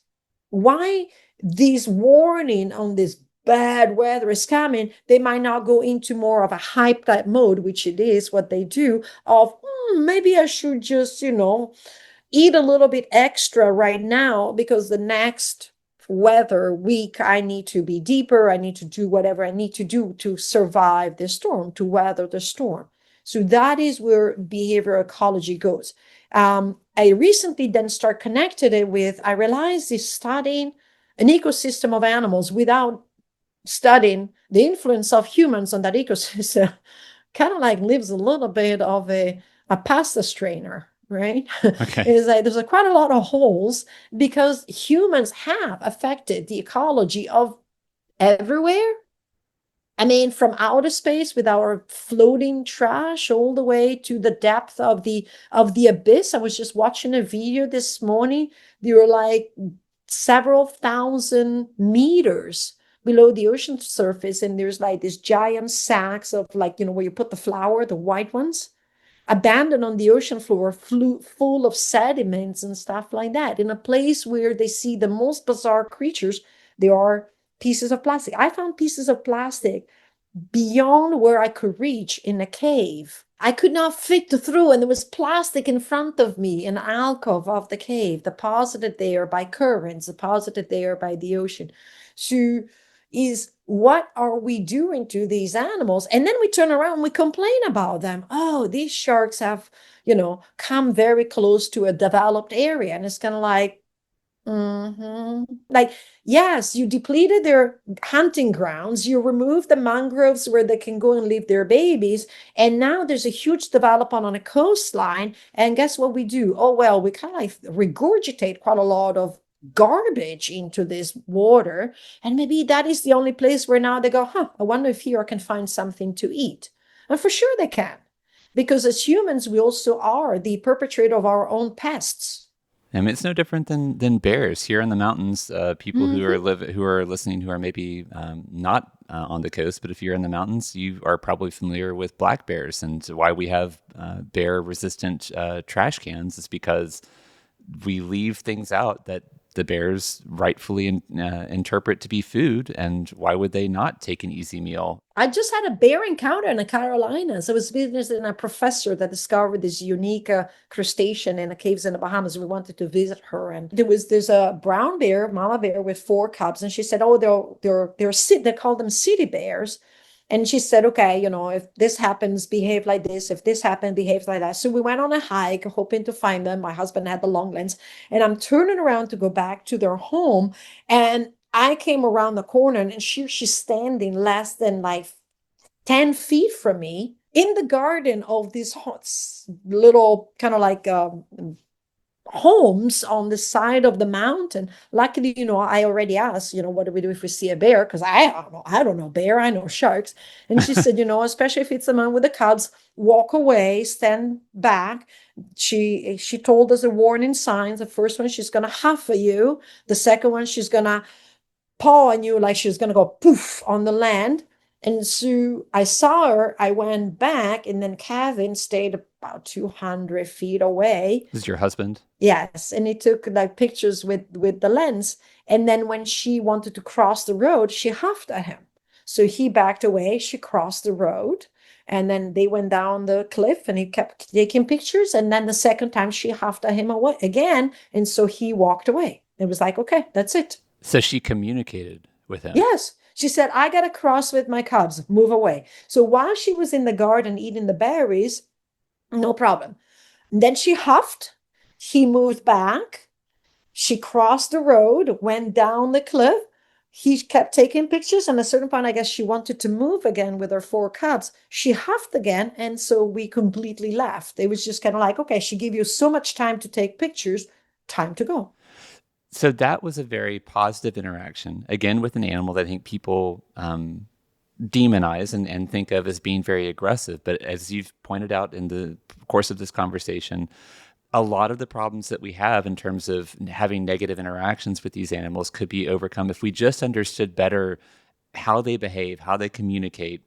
Why these warning on this bad weather is coming? They might not go into more of a hype type mode, which it is what they do, of maybe I should just, eat a little bit extra right now because the next weather week I need to be deeper. I need to do whatever I need to do to survive the storm, to weather the storm. So that is where behavioral ecology goes. I recently then start connected it with, I realized is studying an ecosystem of animals without studying the influence of humans on that ecosystem kind of like leaves a little bit of a pasta strainer, right? Okay. It's like there's quite a lot of holes because humans have affected the ecology of everywhere. I mean, from outer space with our floating trash all the way to the depth of the abyss. I was just watching a video this morning. They were like several thousand meters below the ocean surface, and there's like these giant sacks of like, where you put the flour, the white ones, abandoned on the ocean floor, full of sediments and stuff like that. In a place where they see the most bizarre creatures, there are pieces of plastic. I found pieces of plastic beyond where I could reach in a cave. I could not fit through, and there was plastic in front of me, an alcove of the cave, deposited there by currents, deposited there by the ocean. So, is what are we doing to these animals? And then we turn around and we complain about them. Oh, these sharks have, come very close to a developed area. And it's kind of like, Like, yes, you depleted their hunting grounds, you removed the mangroves where they can go and leave their babies, and now there's a huge development on a coastline. And guess what we do? Oh, well, we kind of like regurgitate quite a lot of garbage into this water. And maybe that is the only place where now they go, huh, I wonder if here I can find something to eat. And for sure they can, because as humans, we also are the perpetrator of our own pests. I mean, it's no different than bears here in the mountains. People Hmm. who are listening who are maybe not on the coast, but if you're in the mountains, you are probably familiar with black bears, and why we have bear resistant trash cans is because we leave things out that the bears rightfully interpret to be food, and why would they not take an easy meal? I just had a bear encounter in the Carolinas. I was visiting a professor that discovered this unique crustacean in the caves in the Bahamas. We wanted to visit her, and there's a brown bear, mama bear with four cubs, and she said, "Oh, they call them city bears." And she said, "Okay, if this happens, behave like this. If this happens, behave like that." So we went on a hike, hoping to find them. My husband had the long lens, and I'm turning around to go back to their home, and I came around the corner and she's standing less than like 10 feet from me in the garden of these little kind of like homes on the side of the mountain. Luckily, I already asked, what do we do if we see a bear? Because I don't know bear, I know sharks. And she said, especially if it's the man with the cubs, walk away, stand back. She told us the warning signs. The first one, she's gonna huff at you. The second one, she's gonna paw on you like she was going to go poof on the land. And so I saw her, I went back, and then Kevin stayed about 200 feet away. This is your husband. Yes, and he took like pictures with the lens. And then when she wanted to cross the road, she huffed at him. So he backed away, she crossed the road, and then they went down the cliff and he kept taking pictures. And then the second time she huffed at him away again. And so he walked away. It was like, okay, that's it. So she communicated with him. Yes. She said, I got to cross with my cubs, move away. So while she was in the garden eating the berries, no problem. And then she huffed. He moved back. She crossed the road, went down the cliff. He kept taking pictures. And at a certain point, I guess she wanted to move again with her four cubs. She huffed again. And so we completely left. It was just kind of like, okay, she gave you so much time to take pictures, time to go. So that was a very positive interaction, again, with an animal that I think people demonize and think of as being very aggressive. But as you've pointed out in the course of this conversation, a lot of the problems that we have in terms of having negative interactions with these animals could be overcome if we just understood better how they behave, how they communicate.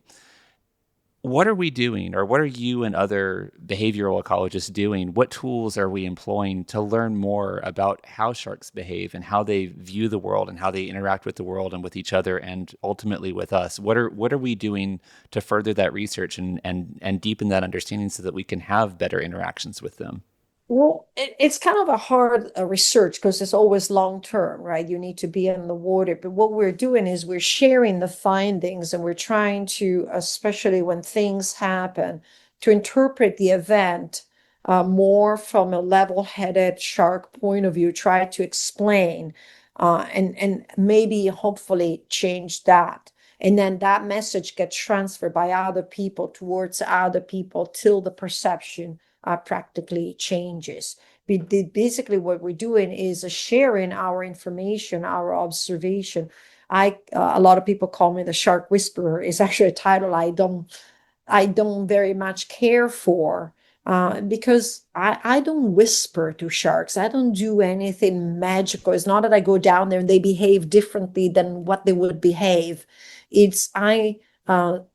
What are we doing, or what are you and other behavioral ecologists doing? What tools are we employing to learn more about how sharks behave and how they view the world and how they interact with the world and with each other and ultimately with us? What are we doing to further that research and deepen that understanding so that we can have better interactions with them? Well, it's kind of a hard research because it's always long term, right? You need to be in the water. But what we're doing is we're sharing the findings and we're trying to, especially when things happen, to interpret the event more from a level-headed shark point of view, try to explain and maybe hopefully change that. And then that message gets transferred by other people towards other people till the perception practically changes. Basically, what we're doing is sharing our information, our observation. A lot of people call me the shark whisperer. It's actually a title I don't very much care for because I don't whisper to sharks. I don't do anything magical. It's not that I go down there and they behave differently than what they would behave. It's I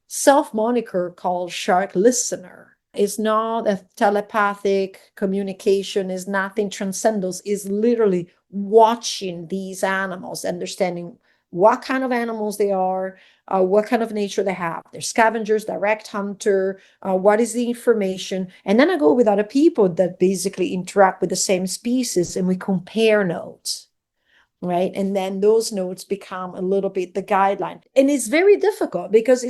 self-moniker called shark listener. It's not a telepathic communication, is nothing transcendental, is literally watching these animals, understanding what kind of animals they are, what kind of nature they have. They're scavengers, direct hunter, what is the information? And then I go with other people that basically interact with the same species and we compare notes. right? And then those notes become a little bit the guideline. And it's very difficult because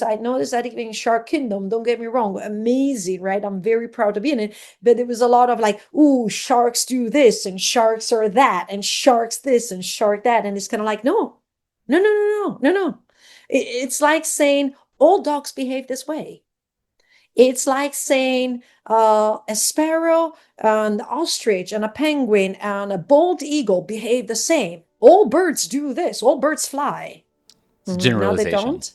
I noticed that even in Shark Kingdom, don't get me wrong, amazing, right? I'm very proud to be in it. But there was a lot of like, ooh, sharks do this and sharks are that and sharks this and shark that. And it's kind of like, no, no, no, no, no, no, no. It's like saying all dogs behave this way. It's like saying a sparrow and an ostrich and a penguin and a bald eagle behave the same. All birds do this. All birds fly. It's a No, they generalization. don't.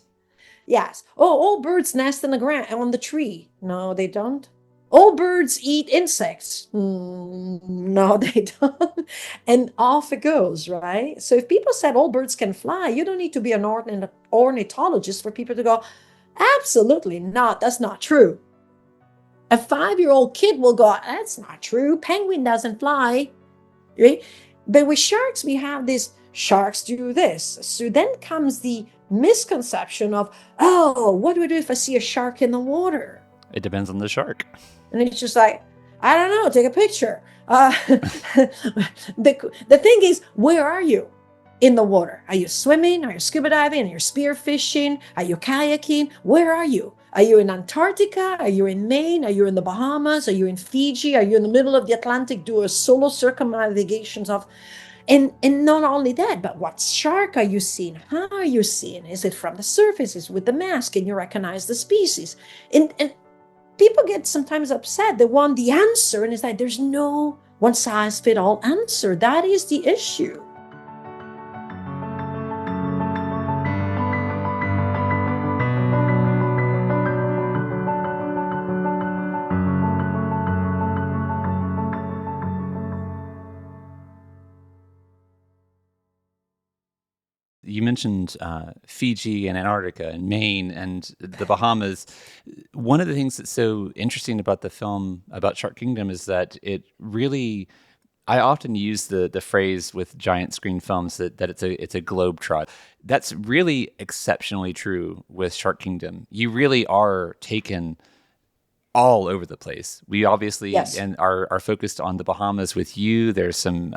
Yes. Oh, all birds nest in the ground on the tree. No, they don't. All birds eat insects. No, they don't. And off it goes, right? So if people said all birds can fly, you don't need to be an ornithologist for people to go, absolutely not. That's not true. A 5-year-old kid will go, that's not true. Penguin doesn't fly, right? But with sharks, we have this sharks do this. So then comes the misconception of, oh, what do I do if I see a shark in the water? It depends on the shark. And it's just like, I don't know, take a picture. The thing is, where are you in the water? Are you swimming? Are you scuba diving? Are you spear fishing? Are you kayaking? Where are you? Are you in Antarctica? Are you in Maine? Are you in the Bahamas? Are you in Fiji? Are you in the middle of the Atlantic? Do a solo circumnavigations of, and not only that, but what shark are you seeing? How are you seeing? Is it from the surface? Is it with the mask? Can you recognize the species? And people get sometimes upset. They want the answer, and it's like there's no one size fit all answer. That is the issue. You mentioned Fiji and Antarctica and Maine and the Bahamas. One of the things that's so interesting about the film about Shark Kingdom is that it really, I often use the phrase with giant screen films that it's a globe trot. That's really exceptionally true with Shark Kingdom. You really are taken all over the place. We obviously Yes. and are focused on the Bahamas with you. There's some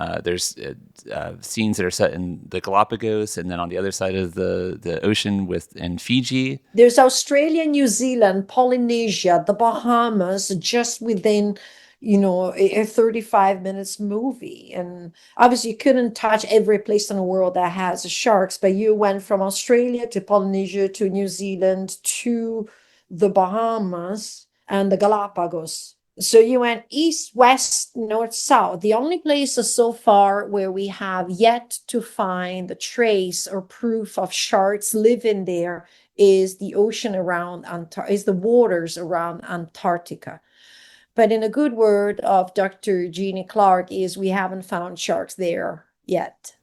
scenes that are set in the Galapagos, and then on the other side of the ocean with in Fiji. There's Australia, New Zealand, Polynesia, the Bahamas, just within, a 35 minutes movie. And obviously, you couldn't touch every place in the world that has sharks, but you went from Australia to Polynesia to New Zealand to the Bahamas and the Galapagos. So you went east, west, north, south. The only places so far where we have yet to find a trace or proof of sharks living there is the ocean around is the waters around Antarctica. But in a good word of Dr. Jeannie Clark is we haven't found sharks there yet.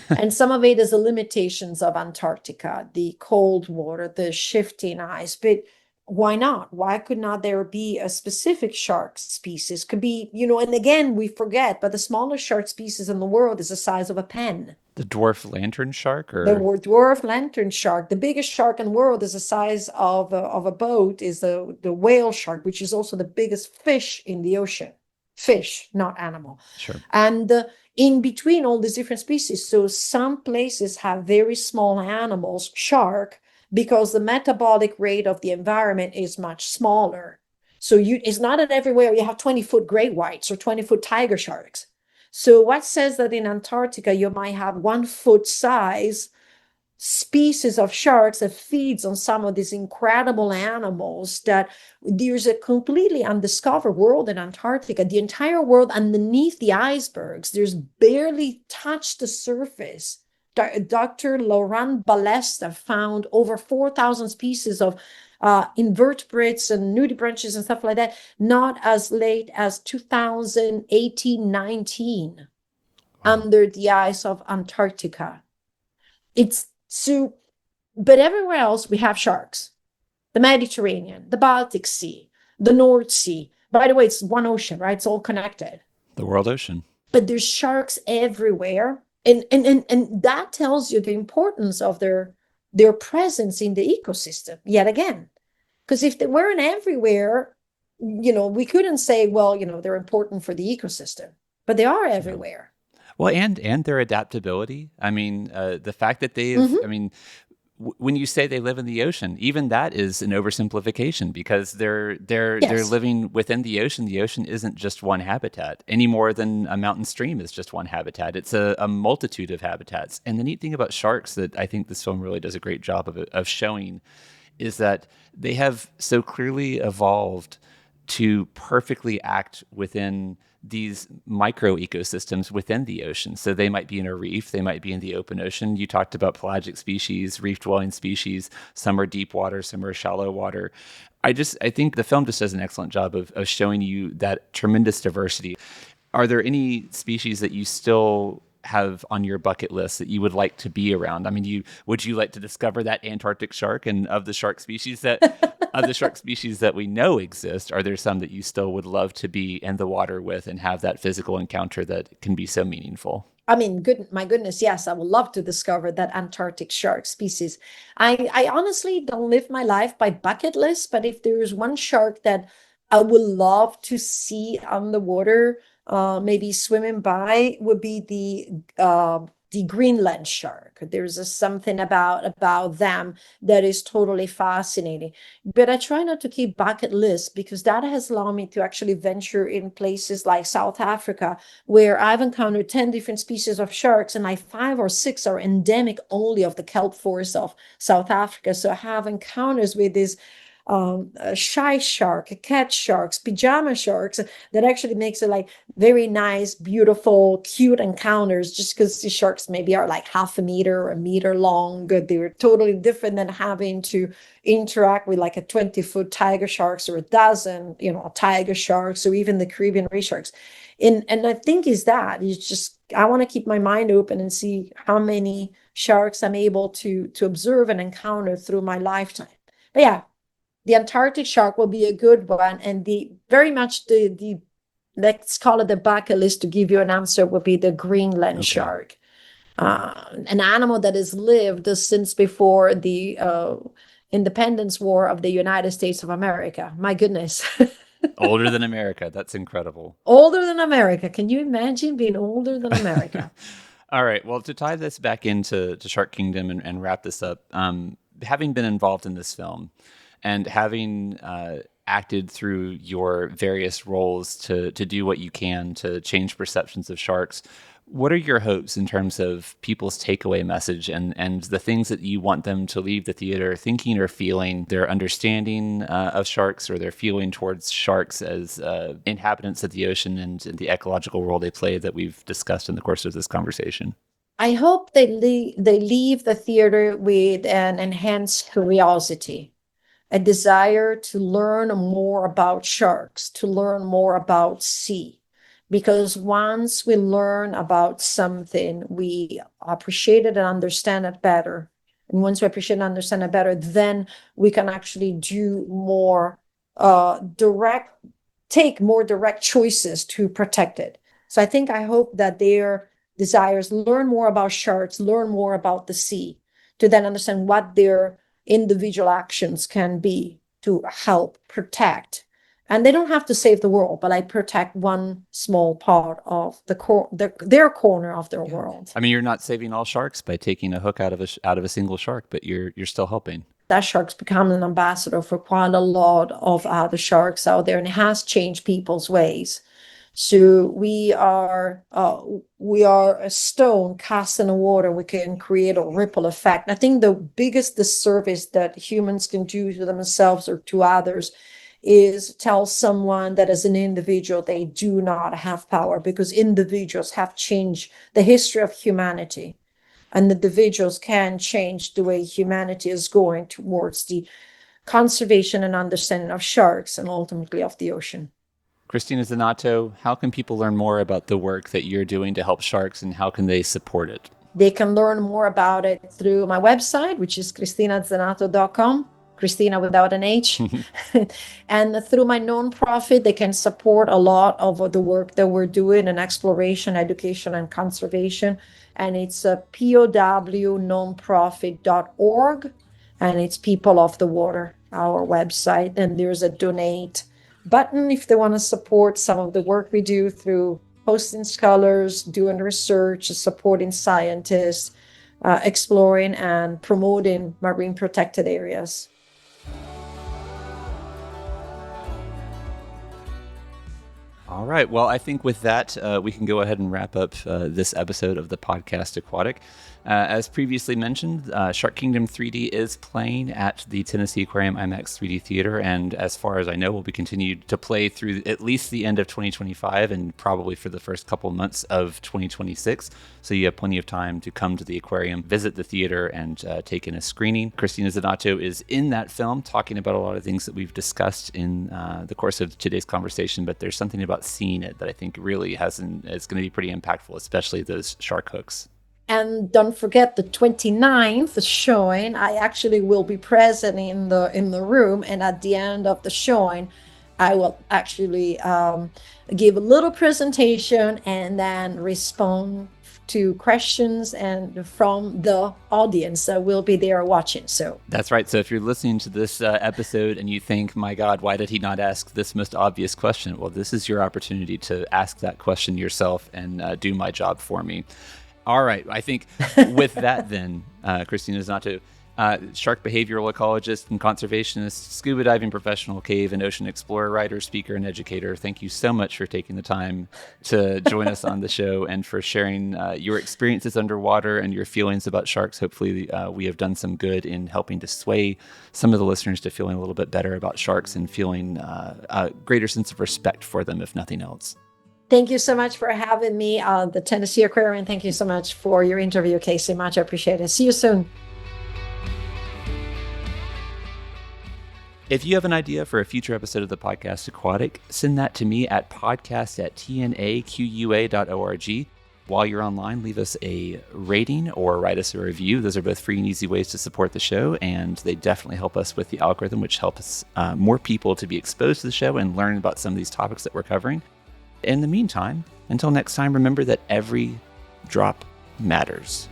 And some of it is the limitations of Antarctica, the cold water, the shifting ice. But why not? Why could not there be a specific shark species? Could be, and again, we forget, but the smallest shark species in the world is the size of a pen. The dwarf lantern shark, The or dwarf lantern shark, the biggest shark in the world, is the size of a boat, is the whale shark, which is also the biggest fish in the ocean. Fish, not animal. sure, And in between all these different species, so some places have very small animals, shark, because the metabolic rate of the environment is much smaller. So it's not that everywhere you have 20-foot gray whites or 20-foot tiger sharks. So what says that in Antarctica you might have 1-foot size species of sharks that feeds on some of these incredible animals, that there's a completely undiscovered world in Antarctica. The entire world underneath the icebergs, there's barely touched the surface. Dr. Laurent Balesta found over 4,000 species of invertebrates and nudibranchs and stuff like that, not as late as 2018-19, wow, under the ice of Antarctica. It's so, but everywhere else we have sharks. The Mediterranean, the Baltic Sea, the North Sea. By the way, it's one ocean, right? It's all connected. the world ocean. But there's sharks everywhere. And that tells you the importance of their presence in the ecosystem yet again. Because if they weren't everywhere, we couldn't say, well, they're important for the ecosystem, but they are Yeah. everywhere. Well, and their adaptability. I mean, the fact that they've, I Hmm. mean, when you say they live in the ocean, even that is an oversimplification because they're Yes. living within the ocean. The ocean isn't just one habitat any more than a mountain stream is just one habitat. It's a multitude of habitats. And the neat thing about sharks that I think this film really does a great job of showing is that they have so clearly evolved to perfectly act within these micro ecosystems within the ocean. So they might be in a reef, they might be in the open ocean. You talked about pelagic species, reef dwelling species. Some are deep water, some are shallow water. I think the film just does an excellent job of showing you that tremendous diversity. Are there any species that you still have on your bucket list that you would like to be around? I mean, would you like to discover that Antarctic shark, and of the shark species that we know exist, are there some that you still would love to be in the water with and have that physical encounter that can be so meaningful? I mean, my goodness, yes, I would love to discover that Antarctic shark species. I honestly don't live my life by bucket list, but if there's one shark that I would love to see on the water, maybe swimming by, would be the Greenland shark. There's something about them that is totally fascinating. But I try not to keep bucket lists because that has allowed me to actually venture in places like South Africa where I've encountered 10 different species of sharks, and like 5 or 6 are endemic only of the kelp forests of South Africa. So I have encounters with these a shy shark, cat sharks, pajama sharks that actually makes it like very nice, beautiful, cute encounters just because the sharks maybe are like half a meter or a meter long. They're totally different than having to interact with like a 20-foot tiger sharks or a dozen, tiger sharks or even the Caribbean ray sharks. And I think is that it's just I want to keep my mind open and see how many sharks I'm able to observe and encounter through my lifetime. But yeah, the Antarctic shark will be a good one, and the very much the let's call it the bucket list to give you an answer would be the Greenland Okay. shark, an animal that has lived since before the independence war of the United States of America. My goodness. Older than America. That's incredible. Older than America. Can you imagine being older than America? All right. Well, to tie this back into to Shark Kingdom and wrap this up, having been involved in this film and having acted through your various roles to do what you can to change perceptions of sharks, what are your hopes in terms of people's takeaway message and the things that you want them to leave the theater thinking or feeling, their understanding of sharks or their feeling towards sharks as inhabitants of the ocean and the ecological role they play that we've discussed in the course of this conversation? I hope they leave the theater with an enhanced curiosity, a desire to learn more about sharks, to learn more about sea. Because once we learn about something, we appreciate it and understand it better. And once we appreciate and understand it better, then we can actually do more direct, take more direct choices to protect it. So I hope that their desires learn more about sharks, learn more about the sea, to then understand what their individual actions can be to help protect. And they don't have to save the world, but I protect one small part of their corner of their Yeah. world. I mean, you're not saving all sharks by taking a hook out of a single shark, but you're still helping. That shark's become an ambassador for quite a lot of other sharks out there, and it has changed people's ways. So we are a stone cast in the water. We can create a ripple effect. I think the biggest disservice that humans can do to themselves or to others is tell someone that as an individual they do not have power, because individuals have changed the history of humanity, and individuals can change the way humanity is going towards the conservation and understanding of sharks and ultimately of the ocean. Cristina Zenato, how can people learn more about the work that you're doing to help sharks and how can they support it? They can learn more about it through my website, which is CristinaZenato.com, Cristina without an H. And through my nonprofit, they can support a lot of the work that we're doing in exploration, education, and conservation. And it's a POWnonprofit.org, and it's People of the Water, our website. And there's a donate button if they want to support some of the work we do through hosting scholars, doing research, supporting scientists, exploring and promoting marine protected areas. All right. Well, I think with that, we can go ahead and wrap up this episode of the podcast Aquatic. As previously mentioned, Shark Kingdom 3D is playing at the Tennessee Aquarium IMAX 3D Theater, and as far as I know, will be continued to play through at least the end of 2025 and probably for the first couple months of 2026. So you have plenty of time to come to the aquarium, visit the theater, and take in a screening. Cristina Zenato is in that film talking about a lot of things that we've discussed in the course of today's conversation, but there's something about seeing it that I think really is going to be pretty impactful, especially those shark hooks. And don't forget the 29th showing. I actually will be present in the room, and at the end of the showing, I will actually give a little presentation and then respond to questions and from the audience that will be there watching. So that's right. So if you're listening to this episode and you think, my God, why did he not ask this most obvious question? Well, this is your opportunity to ask that question yourself and do my job for me. All right. I think with that then, Cristina Zenato, shark behavioral ecologist and conservationist, scuba diving professional, cave and ocean explorer, writer, speaker, and educator. Thank you so much for taking the time to join us on the show and for sharing your experiences underwater and your feelings about sharks. Hopefully we have done some good in helping to sway some of the listeners to feeling a little bit better about sharks and feeling a greater sense of respect for them, if nothing else. Thank you so much for having me on the Tennessee Aquarium. Thank you so much for your interview, Casey. Much appreciated. See you soon. If you have an idea for a future episode of the podcast Aquatic, send that to me at podcast@tnaqua.org. While you're online, leave us a rating or write us a review. Those are both free and easy ways to support the show, and they definitely help us with the algorithm, which helps more people to be exposed to the show and learn about some of these topics that we're covering. In the meantime, until next time, remember that every drop matters.